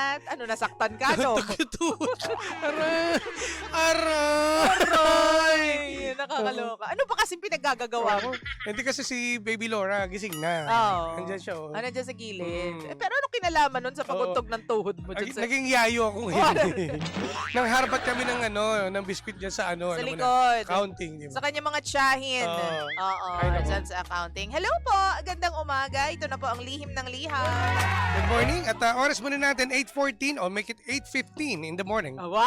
at ano, nasaktan ka, no? Aray! Aray! Nakakaloka. Ano ba kasing pinaggagawa mo? Hindi kasi si Baby Laura, gising na. Oo. Andyan siya. Oh. Ano dyan sa gilid? Mm. Pero ano kinalaman nun sa paguntog ng tuhod mo dyan sa... Naging yayo ako ngayon. Nang harbat kami ng biscuit dyan sa ano. Sa alam mo na, likod. counting. Di Sa ba? kanyang mga tiyahin. Oo. Oo, Ay, naku. dyan sa accounting. Hello po, gandang umaga. Ito na po ang lihim ng liham. Good morning. At oras muna natin, 8:14 or make it 8:15 in the morning. Wow!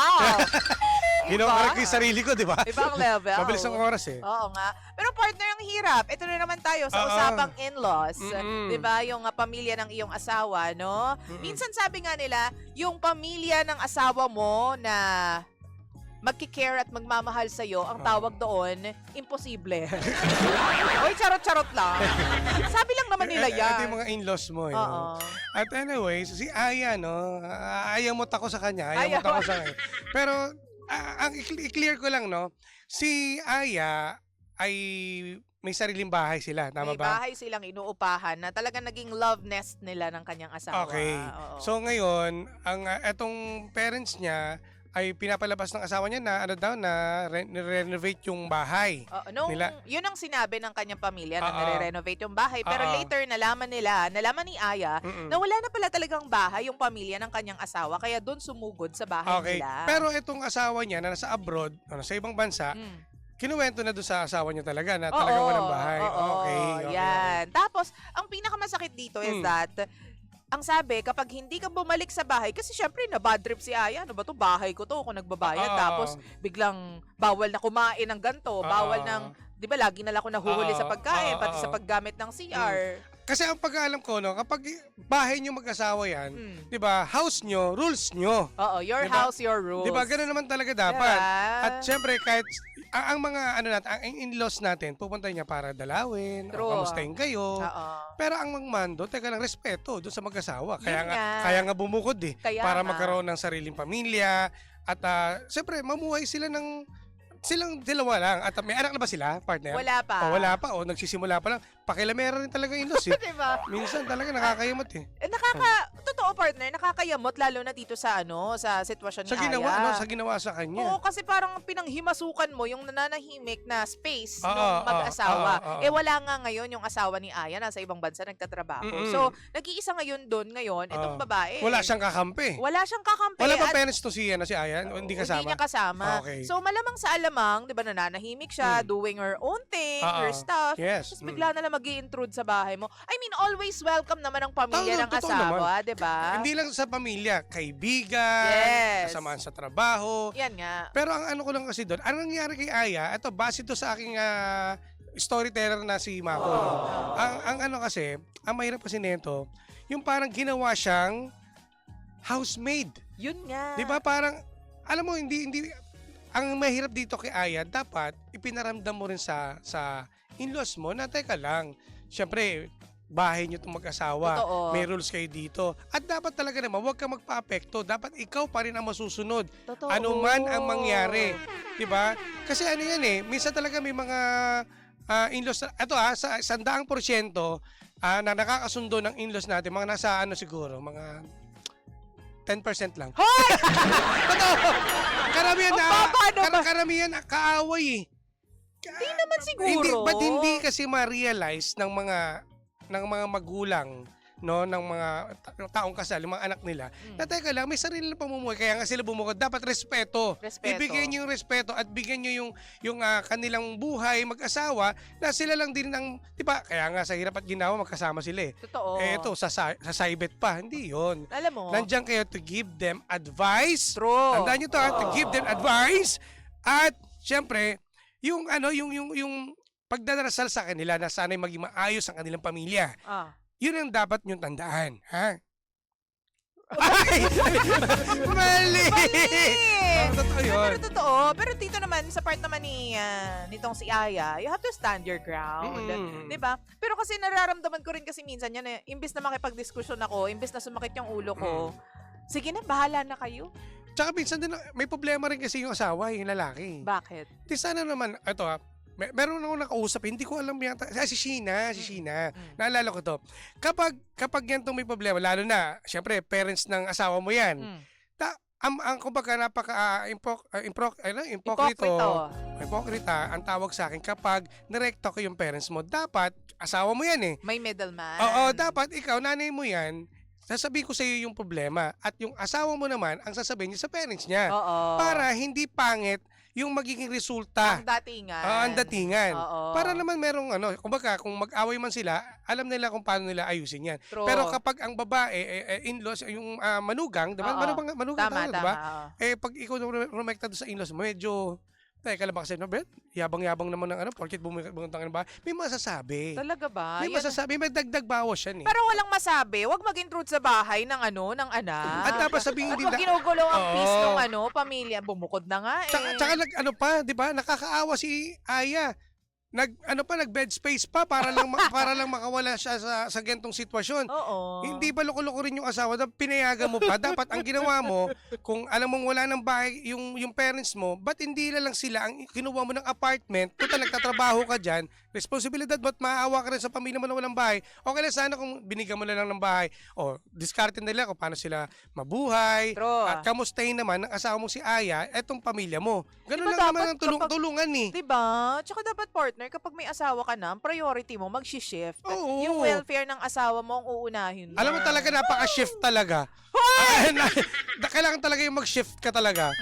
Ginawa ko yung sarili ko, di ba? Ibang level. Mabilis ang oras eh. Oo nga. Pero partner, ang hirap. Ito na naman tayo sa Oo. usapang in-laws. Mm-mm. 'Di ba? Yung pamilya ng iyong asawa, no? Minsan sabi nga nila, yung pamilya ng asawa mo na magki-care at magmamahal sa iyo, ang tawag doon, imposible. Oy, charot-charot lang. Sabi lang naman nila yan. Ito yung mga in-laws mo. Eh, Oo. At anyway, si Aya, no? Ayamot ako sa kanya. Ayamot Ayaw. ako sa kanya. Pero, ang i-clear ko lang, no? Si Aya ay may sariling bahay sila. Tama May ba? bahay silang inuupahan na talagang naging love nest nila ng kanyang asawa. Okay. Oo. So ngayon, ang etong parents niya ay pinapalabas ng asawa niya na ano daw na renovate yung bahay. Yun ang sinabi ng kanyang pamilya na Oo. nare-renovate yung bahay. Pero Oo. later nalaman ni Aya na wala na pala talagang bahay yung pamilya ng kanyang asawa. Kaya doon sumugod sa bahay Okay. nila. Pero itong asawa niya na nasa abroad, sa ibang bansa, kinuwento na doon sa asawa niya talaga na talagang walang bahay. Okay. Yan. Tapos, ang pinakamasakit dito is that, ang sabi, kapag hindi ka bumalik sa bahay, kasi syempre na bad trip si Aya, ano ba to, bahay ko to, ako nagbabayad, tapos biglang bawal na kumain ng ganto, bawal ng, di ba lagi na lang ako nahuhuli sa pagkain, pati sa paggamit ng CR. Kasi ang pag-aalam ko, no, kapag bahay niyo mag-asawa yan, di ba, house niyo, rules niyo. Oo, your Diba? house, your rules. Di ba, gano'n naman talaga dapat. Diba? At syempre, kahit ang mga ano natin, ang in-laws natin, pupunta niya para dalawin, True. kamustahin kayo. Oo. Pero ang magmando, teka lang, respeto doon sa mag-asawa. Yun nga. Kaya nga bumukod eh. Kaya para nga. magkaroon ng sariling pamilya. At syempre, mamuhay sila silang dalawa lang. At may anak na ba sila, partner? Wala pa. Wala pa. O nagsisimula pa lang. Pakilamera rin talaga in-laws eh. Diba? Minsan talaga nakakayamot eh. Totoo partner, nakakayamot lalo na dito sa sa sitwasyon Sa ni ginawa, Aya. sa ginawa sa kanya. Oo, kasi parang pinanghimasukan mo yung nananahimik na space Oo, ng mag-asawa. oo. Wala nga ngayon yung asawa ni Aya, nasa ibang bansa nagtatrabaho. Mm-mm. So, nag-iisa ngayon doon ngayon, itong babae. Wala siyang kakampi. Wala siyang kakampi. Wala ba at parents to si Ayan? O hindi kasama? Hindi niya kasama. Okay. So, malamang sa alamang, di ba, nananahimik siya, doing her own thing, her stuff. Yes. Tapos bigla na lang mag-i-intrude sa bahay mo. I mean, always welcome naman ang pamilya ng Totoo asawa, di ba? Hindi lang sa pamilya, kaibigan, Yes. kasamaan sa trabaho. Yan nga. Pero ang ano ko lang kasi doon, anong nangyari kay Aya, ito, base to sa aking storyteller na si Mako. Ang ano kasi, ang mahirap kasi nito, yung parang ginawa siyang housemaid. Yun nga. Di ba parang, alam mo, hindi, ang mahirap dito kay Aya, dapat ipinaramdam mo rin sa in-laws mo na teka lang, syempre, bahay niyo itong mag-asawa. Totoo. May rules kayo dito. At dapat talaga naman, huwag ka magpa-apekto. Dapat ikaw pa rin ang masusunod. Totoo. Ano man ang mangyari. Diba? Kasi ano yan eh, minsan talaga may mga in-laws, ito sa 100% na nakakasundo ng in-laws natin, mga nasa ano siguro, mga 10% lang. Hoy! Totoo! Karamihan Ang baba naman. karamihan kaaway eh. Hindi naman siguro. Ba't hindi kasi ma-realize ng mga magulang, no, ng mga taong kasal, yung mga anak nila, na teka lang, may sarili na pamumuhay, kaya nga sila bumukod, dapat respeto. Ibigay niyo yung respeto at bigyan niyo yung kanilang buhay, mag-asawa, na sila lang din ang, di ba, kaya nga sa hirap at ginawa, magkasama sila eh. Totoo. Ito, sa Saibet pa, hindi yon. Alam mo. Nandiyan kayo to give them advice. True. Tandaan niyo to, to give them advice. At, syempre, yung pagdarasal sa kanila na sana'y maging maayos ang kanilang pamilya. Yun ang dapat niyong tandaan. Ha? Ay! Mali! Totoo yun. Pero totoo. Pero dito naman, sa part naman nitong si Aya, you have to stand your ground. Diba? Pero kasi nararamdaman ko rin kasi minsan yan, imbis na makipag-diskusyon ako, imbis na sumakit yung ulo ko, sige na, bahala na kayo. Tsaka minsan din, may problema rin kasi yung asawa, yung lalaki. Bakit? Di sana naman, ito meron akong nakausap, hindi ko alam yata. Si Sheena. Mm. Naalala ko to. Kapag yan tong may problema, lalo na, syempre, parents ng asawa mo yan. Mm. Ang kumbaga hipokrita ang tawag sa akin kapag nirekta ko yung parents mo. Dapat, asawa mo yan eh. May middleman. Oo, dapat ikaw, nanay mo yan, sasabihin ko sa iyo yung problema. At yung asawa mo naman, ang sasabihin niya sa parents niya. Oo. Para hindi pangit yung magiging resulta. Ang datingan. Ang datingan. Oo. Para naman merong kumbaga kung mag-away man sila, alam nila kung paano nila ayusin yan. True. Pero kapag ang babae, in-laws, yung manugang, diba? Oo. Manugang Tama, tayo, diba? oo. Pag ikaw rumekta doon sa in-laws mo, medyo, teka lang ba kasi, yabang-yabang naman ng porkit bumuntang ng bahay, may masasabi. Talaga ba? May masasabi, may dagdag bawas yan eh. Pero walang masabi. Huwag mag-intrude sa bahay ng ng anak. At dapat sabihin At din huwag ginugulo ang Oo. peace ng pamilya. Bumukod na nga eh. Tsaka pa, 'di ba? Nakakaawa si Aya. Nag-bed space pa para lang makawala siya sa gantong sitwasyon. Oo. Hindi ba loko-loko rin yung asawa? Pinayagan mo pa. Dapat ang ginawa mo, kung alam mong wala ng bahay yung parents mo, ba't hindi lang sila ang kinuha mo ng apartment? Total, nagtatrabaho ka dyan. Responsibilidad, ba't maaawa ka rin sa pamilya mo na walang bahay? Okay lang sana kung binigyan mo na lang ng bahay. O, discarte nila kung paano sila mabuhay. True. At kamustahin naman ng asawa mo si Aya, etong pamilya mo. Ganun Diba lang naman dapat ang tulungan eh. Diba? Tsaka dapat partner, kapag may asawa ka na, ang priority mo, mag-shift. Oo. Yung welfare ng asawa mo ang uunahin mo. Alam mo talaga, napaka-shift talaga. Kailangan talaga yung mag-shift ka talaga.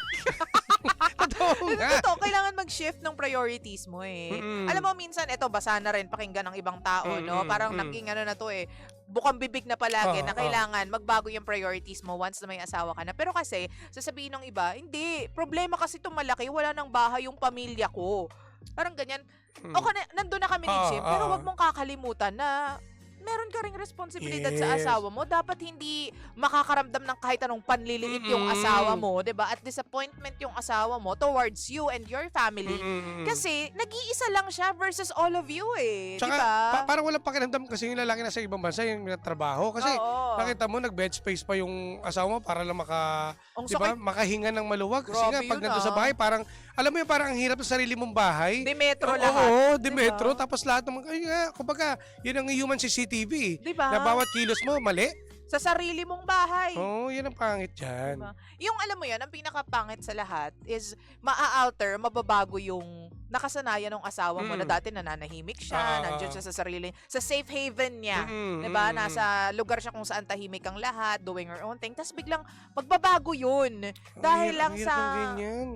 Totoo nga. Totoo, kailangan mag-shift ng priorities mo eh. Mm-mm. Alam mo, minsan, eto, basa na rin pakinggan ng ibang tao, no? Parang naging na to eh, bukang bibig na palagi na kailangan magbago yung priorities mo once na may asawa ka na. Pero kasi, sasabihin ng iba, hindi, problema kasi itong malaki, wala nang bahay yung pamilya ko. Parang ganyan. Okay, nandun na kami ni Chip, pero wag mong kakalimutan na meron ka ring responsibilidad sa Yes. asawa mo. Dapat hindi makakaramdam ng kahit anong panliliit yung asawa mo, 'di ba? At disappointment yung asawa mo towards you and your family. Kasi nag-iisa lang siya versus all of you eh, 'di Tsaka, ba? parang walang pakiramdam kasi yung lalaki na sa ibang bansa yung trabaho. Kasi Oo. nakita mo, nag-bed space pa yung asawa mo para lang Ang di ba, sakit. makahinga ng maluwag. Kasi Grabe nga, pag yun, nandun sa bahay, parang, alam mo yun, parang ang hirap sa sarili mong bahay. Demetro Oo, lahat. Oo, Diba? Demetro. Tapos lahat ng mga, kumbaga, yun ang human CCTV. 'Di ba? Na bawat kilos mo, mali. Sa sarili mong bahay. Oo, yun ang pangit dyan. Diba? Yung alam mo yan, ang pinakapangit sa lahat is maa-alter, mababago yung nakasanayan ng asawa mo na dati nananahimik siya, nandiyan siya sa sarili, sa safe haven niya. 'Di ba? Nasa lugar siya kung saan tahimik ang lahat, doing her own thing. Tapos biglang magbabago yun. Dahil lang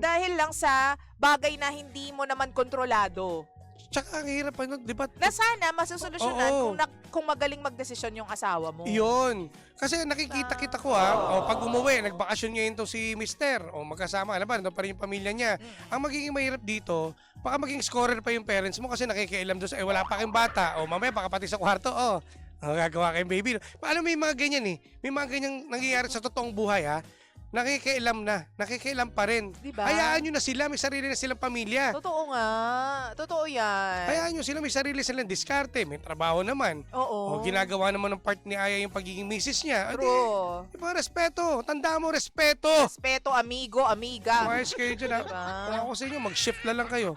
dahil lang sa bagay na hindi mo naman kontrolado. Tsaka ang hirap, di ba? Na sana masusolusyonan Oo. kung magaling magdesisyon yung asawa mo. Yun. Kasi nakikita ko pag umuwi, nagbakasyon ngayon to si Mister, magkasama, alam ba, nandun pa rin yung pamilya niya. Ang magiging mahirap dito, baka maging scorer pa yung parents mo kasi nakikialam doon sa, wala pa kayong bata, mamaya baka pati sa kwarto, gagawa kayong baby. Paano may mga ganyan eh? May mga ganyang nangyayari sa totoong buhay nakikialam pa rin. Diba? Hayaan nyo na sila, may sarili na silang pamilya. Totoo nga. Totoo yan. Hayaan nyo sila, may sarili silang diskarte, may trabaho naman. Oo. Ginagawa naman ng part ni Aya yung pagiging misis niya. True. Diba, respeto. Tanda mo, respeto. Respeto, amigo, amiga. Mars kayo dyan, Diba? Kung ako sa inyo, mag-shift na lang kayo.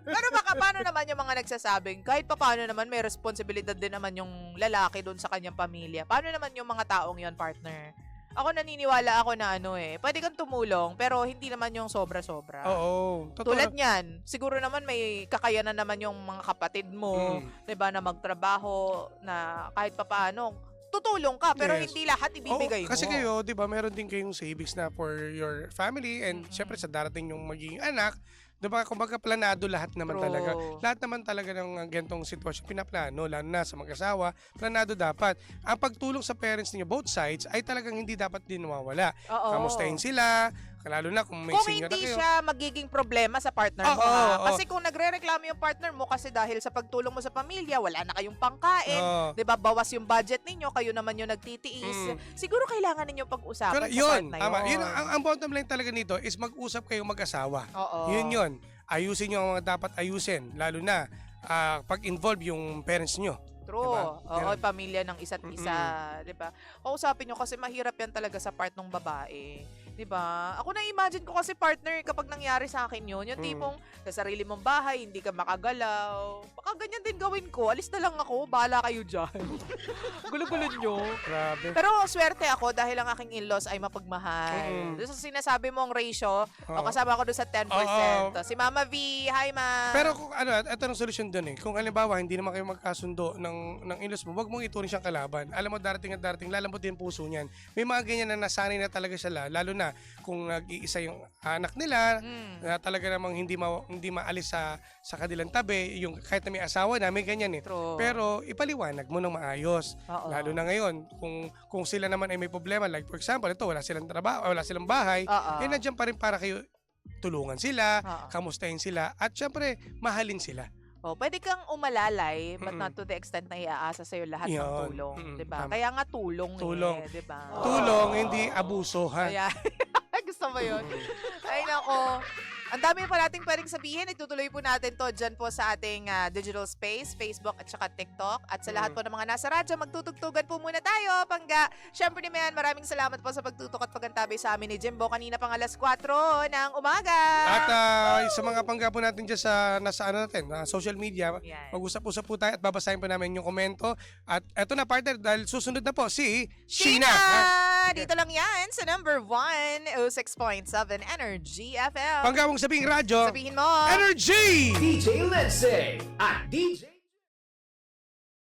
Pero baka paano naman yung mga nagsasabing, kahit pa paano naman may responsibilidad din naman yung lalaki doon sa kanyang pamilya. Paano naman yung mga taong yon, partner? Ako naniniwala ako na pwede kang tumulong, pero hindi naman yung sobra-sobra. Oo. Totoo. Tulad niyan, siguro naman may kakayanan naman yung mga kapatid mo, 'di ba, na magtrabaho na kahit pa paano tutulong ka, pero Yes. hindi lahat ibibigay mo. Kasi kayo, di ba, meron din kayong savings na for your family and syempre sa darating yung magiging anak, di ba, kumbaga planado lahat naman True. talaga. Lahat naman talaga ng gantong sitwasyon pinaplano, lalo na sa mag-asawa, planado dapat. Ang pagtulong sa parents niyo, both sides, ay talagang hindi dapat din nawawala. Oo. Kamustahin sila, lalo na kung may Kung senior na hindi kayo. siya magiging problema sa partner mo. Oo. Kasi kung nagre-reklamo yung partner mo kasi dahil sa pagtulong mo sa pamilya, wala na kayong pangkain, Oo. 'di ba? Bawas yung budget ninyo, kayo naman yung nagtitiis. Siguro kailangan ninyong pag-usapan Pero sa yun, part na tama. yun. Yun, ang bottom line talaga nito is mag-usap kayong mag-asawa. Oo. Yun. Ayusin nyo ang mga dapat ayusin. Lalo na pag-involve yung parents nyo. True. Diba? Oo, Yan. pamilya ng isa't isa, 'di ba? Kausapin niyo kasi mahirap yan talaga sa part ng babae. Diba? Ako na-imagine ko kasi partner kapag nangyari sa akin yun, yung tipong sa sarili mong bahay, hindi ka makagalaw. Baka ganyan din gawin ko. Alis na lang ako, bahala kayo dyan. Gulo-gulo nyo. Grabe. Pero swerte ako dahil ang aking in-laws ay mapagmahal. Doon sa sinasabi mong ratio, o kasama ko doon sa 10%. Si Mama V, hi ma. Pero kung ito ang solusyon doon eh. Kung halimbawa, hindi naman kayo magkasundo ng in-laws mo, wag mong ituring siyang kalaban. Alam mo, darating at darating, lalambot din puso niyan. May mga ganyan na nasanay na talaga sila, lalo na kung nag-iisa yung anak nila, na talaga namang hindi maalis sa kanilang tabi, yung kahit na may asawa na, may ganyan eh. True. Pero ipaliwanag mo ng maayos. Oo. Lalo na ngayon, kung sila naman ay may problema, like for example, ito, wala silang trabaho, wala silang bahay, eh nandiyan pa rin para kayo tulungan sila, kamustahin sila, at syempre, mahalin sila. Pwede kang umalalay, but not to the extent na iaasa sa'yo lahat ng Yun. tulong. Diba? Tama. Kaya nga tulong Tulong. diba? Tulong, hindi abuso, ha? Kaya, gusto mo yun? Ay, nako. Ang dami pa nating pwedeng sabihin. Itutuloy po natin to dyan po sa ating digital space, Facebook at saka TikTok. At sa lahat po ng mga nasa radyo, magtutugtugan po muna tayo. Pangga, syempre naman, maraming salamat po sa pagtutok at pagantabi sa amin ni Jimbo kanina pang alas 4 ng umaga. At sa mga pangga po natin dyan nasa social media, Yan. mag-usap-usap po tayo at babasahin po namin yung komento. At eto na partner, dahil susunod na po si Sheena! Sheena! Dito lang yan sa number 1, 06.7 Energy FM. Pangga mong sabing radyo, Sabihin mo. Energy! DJ Lindsay at DJ